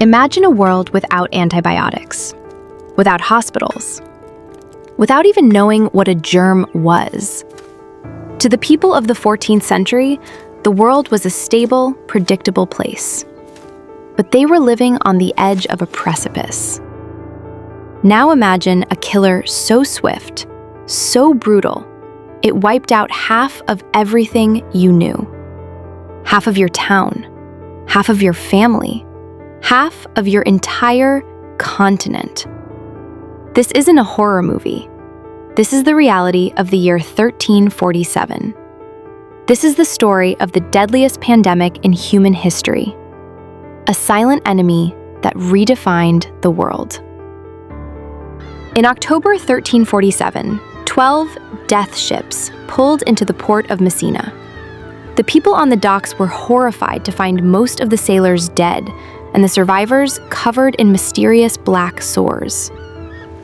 Imagine a world without antibiotics, without hospitals, without even knowing what a germ was. To the people of the 14th century, the world was a stable, predictable place. But they were living on the edge of a precipice. Now imagine a killer so swift, so brutal, it wiped out half of everything you knew. Half of your town, half of your family, half of your entire continent. This isn't a horror movie. This is the reality of the year 1347. This is the story of the deadliest pandemic in human history. A silent enemy that redefined the world. In October 1347, 12 death ships pulled into the port of Messina. The people on the docks were horrified to find most of the sailors dead and the survivors covered in mysterious black sores.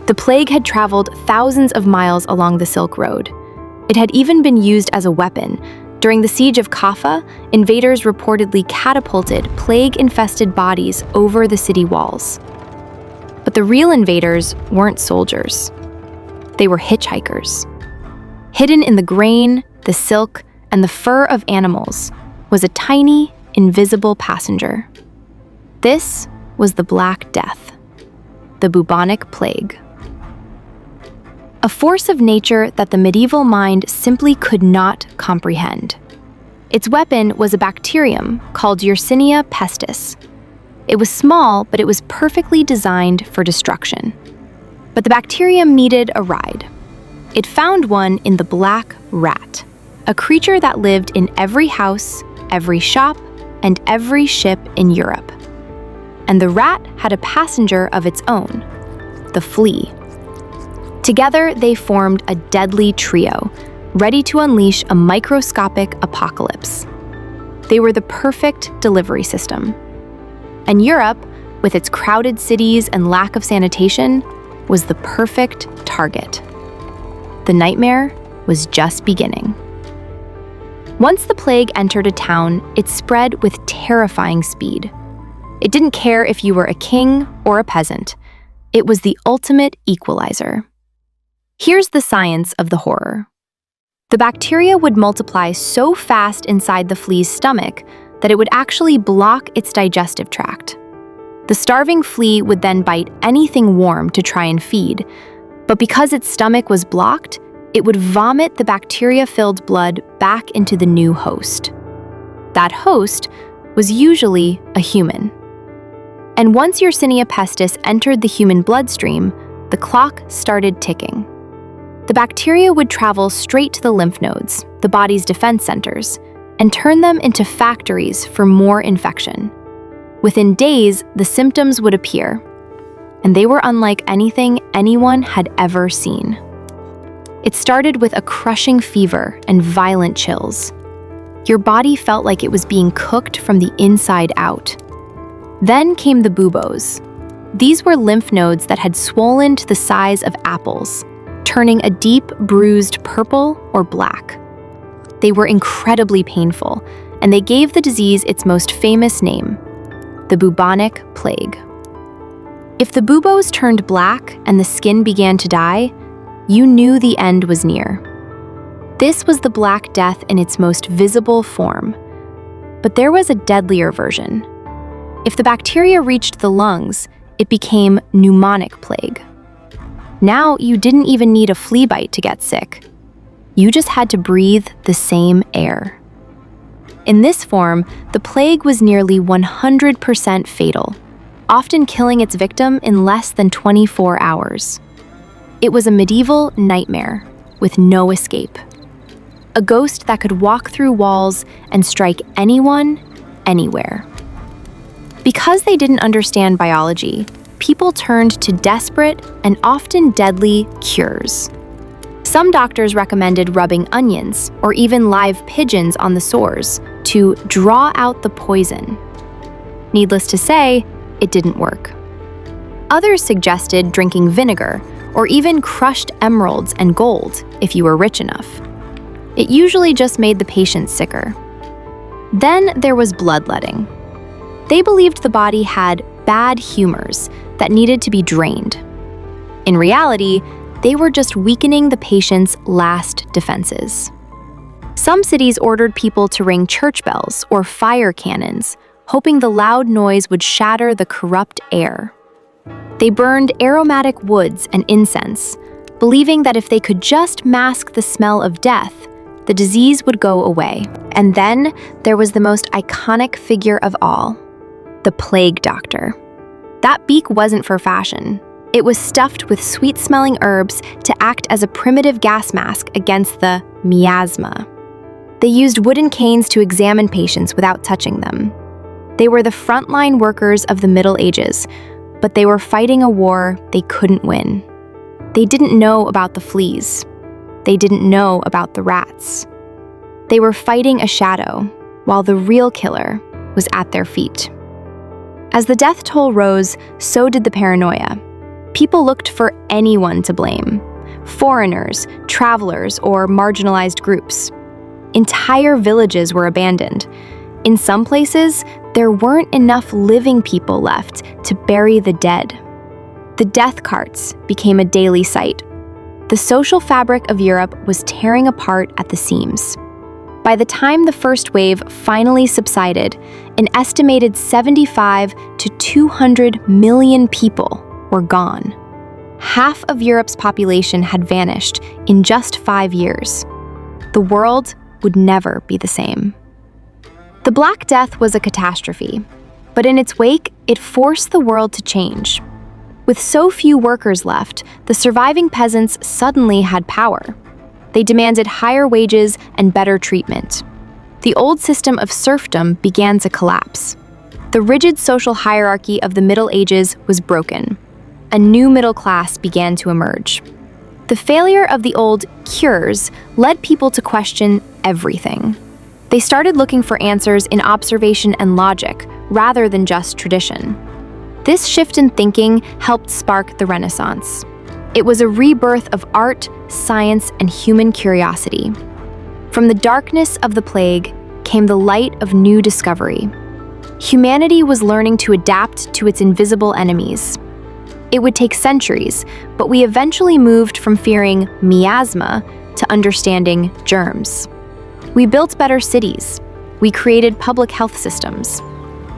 The plague had traveled thousands of miles along the Silk Road. It had even been used as a weapon. During the siege of Kaffa, invaders reportedly catapulted plague-infested bodies over the city walls. But the real invaders weren't soldiers. They were hitchhikers. Hidden in the grain, the silk, and the fur of animals was a tiny, invisible passenger. This was the Black Death, the bubonic plague. A force of nature that the medieval mind simply could not comprehend. Its weapon was a bacterium called Yersinia pestis. It was small, but it was perfectly designed for destruction. But the bacterium needed a ride. It found one in the black rat, a creature that lived in every house, every shop, and every ship in Europe. And the rat had a passenger of its own, the flea. Together, they formed a deadly trio, ready to unleash a microscopic apocalypse. They were the perfect delivery system. And Europe, with its crowded cities and lack of sanitation, was the perfect target. The nightmare was just beginning. Once the plague entered a town, it spread with terrifying speed. It didn't care if you were a king or a peasant. It was the ultimate equalizer. Here's the science of the horror. The bacteria would multiply so fast inside the flea's stomach that it would actually block its digestive tract. The starving flea would then bite anything warm to try and feed, but because its stomach was blocked, it would vomit the bacteria-filled blood back into the new host. That host was usually a human. And once Yersinia pestis entered the human bloodstream, the clock started ticking. The bacteria would travel straight to the lymph nodes, the body's defense centers, and turn them into factories for more infection. Within days, the symptoms would appear, and they were unlike anything anyone had ever seen. It started with a crushing fever and violent chills. Your body felt like it was being cooked from the inside out. Then came the buboes. These were lymph nodes that had swollen to the size of apples, turning a deep, bruised purple or black. They were incredibly painful, and they gave the disease its most famous name, the bubonic plague. If the buboes turned black and the skin began to die, you knew the end was near. This was the Black Death in its most visible form. But there was a deadlier version. If the bacteria reached the lungs, it became pneumonic plague. Now you didn't even need a flea bite to get sick. You just had to breathe the same air. In this form, the plague was nearly 100% fatal, often killing its victim in less than 24 hours. It was a medieval nightmare with no escape. A ghost that could walk through walls and strike anyone, anywhere. Because they didn't understand biology, people turned to desperate and often deadly cures. Some doctors recommended rubbing onions or even live pigeons on the sores to draw out the poison. Needless to say, it didn't work. Others suggested drinking vinegar or even crushed emeralds and gold if you were rich enough. It usually just made the patient sicker. Then there was bloodletting. They believed the body had bad humors that needed to be drained. In reality, they were just weakening the patient's last defenses. Some cities ordered people to ring church bells or fire cannons, hoping the loud noise would shatter the corrupt air. They burned aromatic woods and incense, believing that if they could just mask the smell of death, the disease would go away. And then there was the most iconic figure of all, the plague doctor. That beak wasn't for fashion. It was stuffed with sweet-smelling herbs to act as a primitive gas mask against the miasma. They used wooden canes to examine patients without touching them. They were the frontline workers of the Middle Ages, but they were fighting a war they couldn't win. They didn't know about the fleas. They didn't know about the rats. They were fighting a shadow, while the real killer was at their feet. As the death toll rose, so did the paranoia. People looked for anyone to blame: foreigners, travelers, or marginalized groups. Entire villages were abandoned. In some places, there weren't enough living people left to bury the dead. The death carts became a daily sight. The social fabric of Europe was tearing apart at the seams. By the time the first wave finally subsided, an estimated 75 to 200 million people were gone. Half of Europe's population had vanished in just 5 years. The world would never be the same. The Black Death was a catastrophe, but in its wake, it forced the world to change. With so few workers left, the surviving peasants suddenly had power. They demanded higher wages and better treatment. The old system of serfdom began to collapse. The rigid social hierarchy of the Middle Ages was broken. A new middle class began to emerge. The failure of the old cures led people to question everything. They started looking for answers in observation and logic, rather than just tradition. This shift in thinking helped spark the Renaissance. It was a rebirth of art, science, and human curiosity. From the darkness of the plague came the light of new discovery. Humanity was learning to adapt to its invisible enemies. It would take centuries, but we eventually moved from fearing miasma to understanding germs. We built better cities. We created public health systems.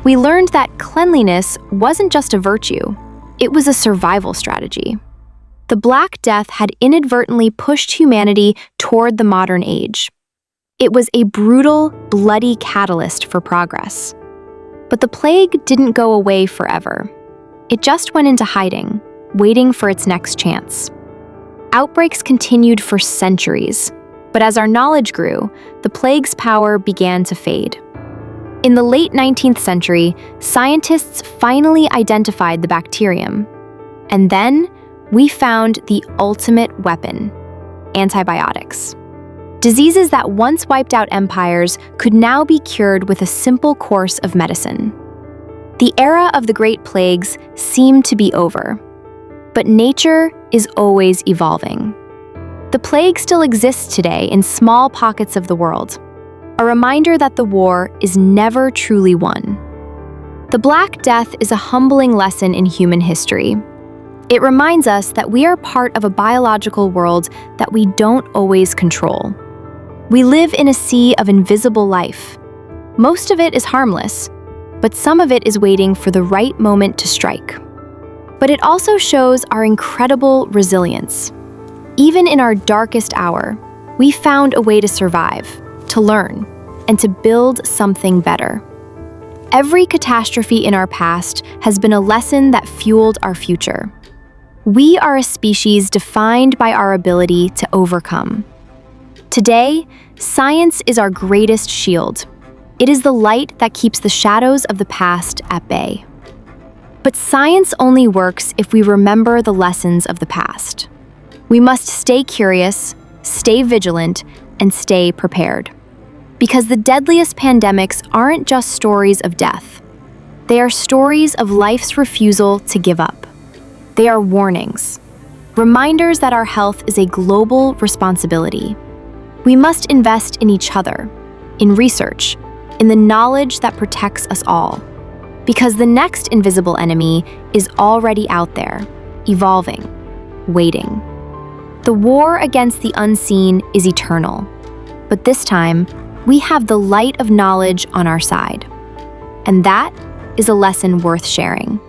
We learned that cleanliness wasn't just a virtue, it was a survival strategy. The Black Death had inadvertently pushed humanity toward the modern age. It was a brutal, bloody catalyst for progress. But the plague didn't go away forever. It just went into hiding, waiting for its next chance. Outbreaks continued for centuries, but as our knowledge grew, the plague's power began to fade. In the late 19th century, scientists finally identified the bacterium. And then, we found the ultimate weapon: antibiotics. Diseases that once wiped out empires could now be cured with a simple course of medicine. The era of the Great Plagues seemed to be over. But nature is always evolving. The plague still exists today in small pockets of the world, a reminder that the war is never truly won. The Black Death is a humbling lesson in human history. It reminds us that we are part of a biological world that we don't always control. We live in a sea of invisible life. Most of it is harmless, but some of it is waiting for the right moment to strike. But it also shows our incredible resilience. Even in our darkest hour, we found a way to survive, to learn, and to build something better. Every catastrophe in our past has been a lesson that fueled our future. We are a species defined by our ability to overcome. Today, science is our greatest shield. It is the light that keeps the shadows of the past at bay. But science only works if we remember the lessons of the past. We must stay curious, stay vigilant, and stay prepared. Because the deadliest pandemics aren't just stories of death. They are stories of life's refusal to give up. They are warnings, reminders that our health is a global responsibility. We must invest in each other, in research, in the knowledge that protects us all. Because the next invisible enemy is already out there, evolving, waiting. The war against the unseen is eternal, but this time, we have the light of knowledge on our side. And that is a lesson worth sharing.